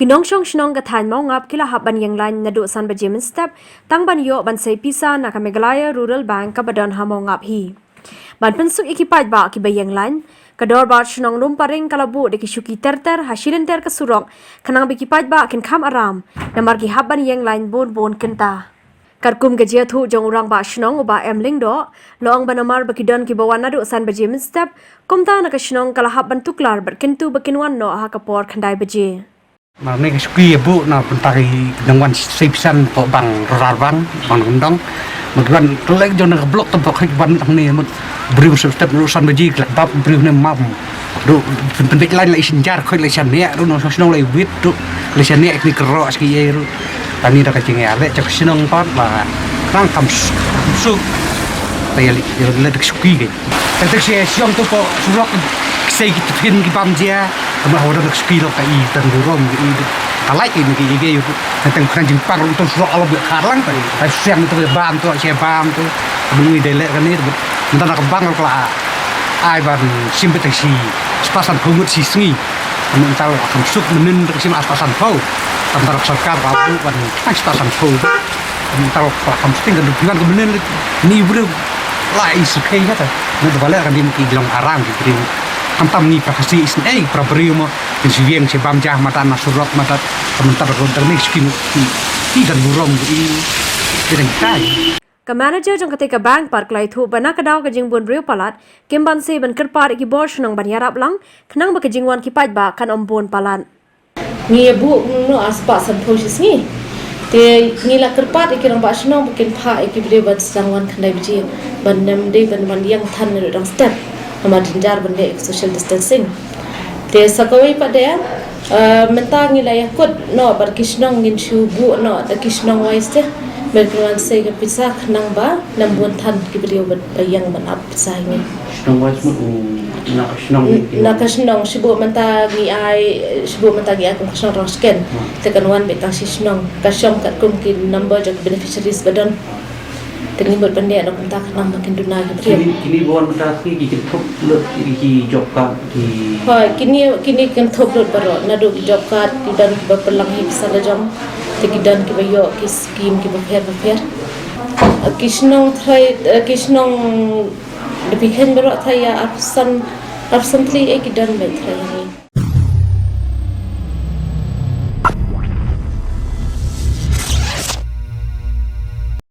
Kinong shnong kathan Mawngap kila Bun Kynta Ieng Lain nadu san bajemen step tang ban Ioh Sei Pisa na Megalaya Rural Bank kabadon ha Mawngap hi. Ban pensuk ikipaj ba ki Ieng Lain kador bar shnong lum paring kalabu de kishuki terter hasilin ter kasurok kanang bikipaj ba kin kham aram namar ki Bun Ieng Lain Bun Kynta. Karkum gajia thu jong urang ba shnong uba emling do loong banamar bakidon ki bawan nadu san bajemen step kumta na ka shnong kala ban tuklar berkentu bakinwan no ha kapor khandai baje. Mà này cái suy bu nào chúng ta cái nông xây san po bằng rar bằng undang một gần lấy cho nó block tập khách văn thằng này một brio step nó san baji là bab brio này mam do phân tích lain lại xin jar khơi lại san nè do nó sang lại viết do lại san nè cái cro cái gì do tani đã cái chuyện này cho cái nông part là đang cầm su tay lại được suy cái cái xe xong tôi po rock xây cái thuyền cái băng dia mà họ đã được skill cái ý tận gồm cái lại cái cái tầng khăn chừng băng rồi tôi rõ là việc khá lắm phải xem tôi bám tôi xe bám tôi người để lại cái này người ta là cái băng là ai và sim bên taxi spasan phâu ngất xì xì mình ta là không sụp mình nên được sim spasan phâu antara sarkar rabu và spasan phâu mình ta là không sting được dengan kemudian ni bro lại sự khay hết rồi nên tôi lại akan di long arang gitu Antam ni RiKhasi isnei prabriumo pensieng se bamjah mata nasurok mata komentar konter ni skin ti dan burom i den kai Ka manager jong ketika bank park lai thu bana kadau ka jingbun brio palat kemban se ban kerpar ki bor shnong ban yarap lang khnang ba ka jingwan ki paj ba kan ombon palan ngi bu no aspa san phosis ni te ngi la kerpat ikirang ba shnong bukin pha ikibri ban sangwan khandai biji ban nam de ban yang than ni rang step nama dinjar bende social distancing te sakawai pada mentang nilai kod no bar kisnong ngin shu bu no ta kisnong wais te berkuan sei ke pisa nang ba lambun than ki beliau bayang ban ap sai ni snong wais mu na kisnong shibu menta ngi ai shibu menta ngi aku kisnong rong scan te kanwan betang kisnong kasyom kat kum ki number jak beneficiaries badan Tengah berbanding anak kita kenal makin dunia gitu. Kini bukan berarti kita top lot di job card di. Kini kan top lot baru. Nado job card kita berpelang hidup salajam. Kita bayo kis skim kita berfer. Kisnong lebih kan baru saya absen tli kita berfer.